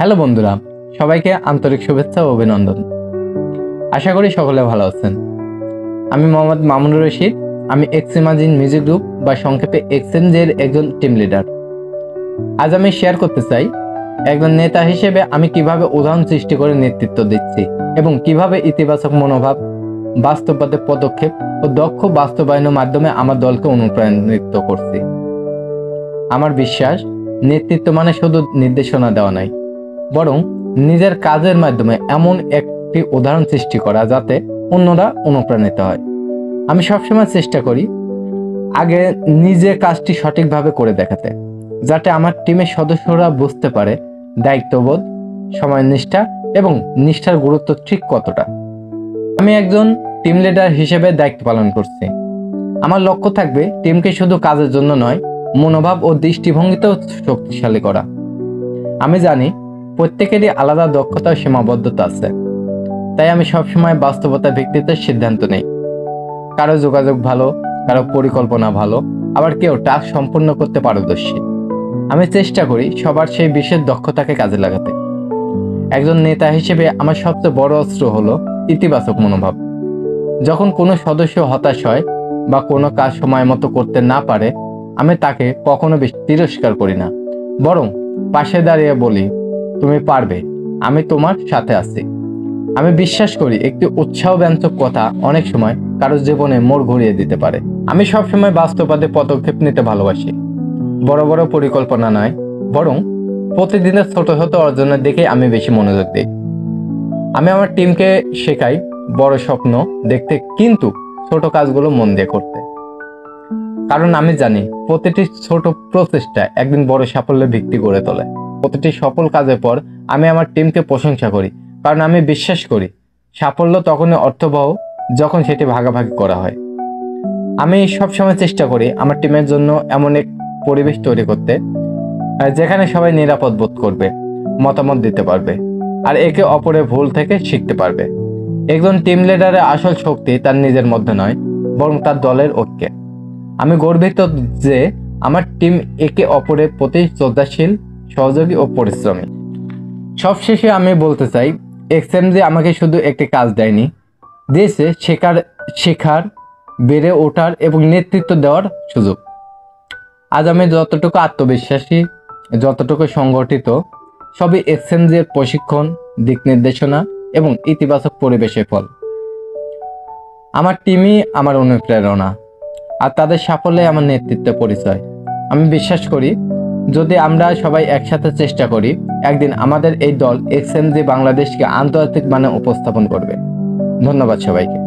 Hello বন্ধুরা, সবাইকে আন্তরিক শুভেচ্ছা ও অভিনন্দন। আশা করি সকলে ভালো আছেন। আমি মোহাম্মদ মামুনুর রশিদ। আমি এক্সইমাজিন মিউজিক গ্রুপ বা সংক্ষেপে এক্সএমজের একজন টিম লিডার। আজ আমি শেয়ার করতে চাই একজন নেতা হিসেবে আমি কিভাবে উদাহরণ সৃষ্টি করে নেতৃত্ব দিচ্ছি এবং কিভাবে ইতিবাচক মনোভাব, বাস্তববাদী পদক্ষেপ ও দক্ষ বাস্তবায়নের মাধ্যমে আমার দলকে অনুপ্রাণিত করছি। আমার বিশ্বাস, নেতৃত্ব মানে শুধু নির্দেশনা দেওয়া নয়, বরং নিজের কাজের মাধ্যমে এমন একটি উদাহরণ সৃষ্টি করা যাতে অন্যরা অনুপ্রাণিত হয়। আমি সবসময় চেষ্টা করি আগে নিজে কাজটি সঠিকভাবে করে দেখাতে, যাতে আমার টিমের সদস্যরা বুঝতে পারে দায়িত্ববোধ, সময়নিষ্ঠা এবং নিষ্ঠার গুরুত্ব ঠিক কতটা। আমি একজন টিম লিডার হিসেবে দায়িত্ব পালন করছি। আমার লক্ষ্য থাকবে টিমকে শুধু কাজের জন্য নয়, মনোভাব ও দৃষ্টিভঙ্গিতেও শক্তিশালী করা। আমি জানি প্রত্যেকেরই আলাদা দক্ষতা ও সীমাবদ্ধতা আছে, তাই আমি সবসময় বাস্তবতা ভিত্তিতে সিদ্ধান্ত নেই। কারো যোগাযোগ ভালো, কারো পরিকল্পনা ভালো, আবার কেউ টাস্ক সম্পূর্ণ করতে পারদর্শী। আমি চেষ্টা করি সবার সেই বিশেষ দক্ষতাকে কাজে লাগাতে। একজন নেতা হিসেবে আমার সবচেয়ে বড় অস্ত্র হলো ইতিবাচক মনোভাব। যখন কোনো সদস্য হতাশ হয় বা কোনো কাজ সময় মতো করতে না পারে, আমি তাকে কখনো তিরস্কার করি না, বরং পাশে দাঁড়িয়ে বলি, তুমি পারবে, আমি তোমার সাথে আছি। আমি বিশ্বাস করি একটি উৎসাহব্যঞ্জক কথা অনেক সময় কারো জীবনে মোড় ঘুরিয়ে দিতে পারে। আমি সবসময় বাস্তববাদী পদক্ষেপ নিতে ভালোবাসি। বড় বড় পরিকল্পনা নয়, বরং প্রতিদিনের ছোট ছোট অর্জনের দিকে আমি বেশি মনোযোগ দিই। আমি আমার টিমকে শেখাই বড় স্বপ্ন দেখতে, কিন্তু ছোট কাজগুলো মন দিয়ে করতে। কারণ আমি জানি প্রতিটি ছোট প্রচেষ্টা একদিন বড় সাফল্যের ভিত্তি গড়ে তোলে। প্রতিটি সফল কাজের পর আমি আমার টিমকে প্রশংসা করি, কারণ আমি বিশ্বাস করি সাফল্য তখনই অর্থবহ যখন সেটি ভাগাভাগি করা হয়। আমি সবসময় চেষ্টা করি আমার টিমের জন্য এমন এক পরিবেশ তৈরি করতে যেখানে সবাই নিরাপদ বোধ করবে, মতামত দিতে পারবে আর একে অপরের ভুল থেকে শিখতে পারবে। একজন টিম লিডারের আসল শক্তি তার নিজের মধ্যে নয়, বরং তার দলের ঐক্যে। আমি গর্বিত যে আমার টিম একে অপরের প্রতি শ্রদ্ধাশীল, সহযোগী ও পরিশ্রমী। সবশেষে আমি বলতে চাই, এক্সএমজি আমাকে শুধু একটি কাজ দেয়নি, দিয়েছে শেখার, বেড়ে ওঠার এবং নেতৃত্ব দেওয়ার সুযোগ। আজ আমি যতটুকু আত্মবিশ্বাসী, যতটুকু সংগঠিত, সবই এক্সএমজির প্রশিক্ষণ, দিক নির্দেশনা এবং ইতিবাচক পরিবেশের ফল। আমার টিমই আমার অনুপ্রেরণা, আর তাদের সাফল্যে আমার নেতৃত্বের পরিচয়। আমি বিশ্বাস করি যদি আমরা সবাই একসাথে চেষ্টা করি, একদিন আমাদের এই দল এক্সএমজি বাংলাদেশকে আন্তর্জাতিক মানে উপস্থাপন করবে। ধন্যবাদ সবাইকে।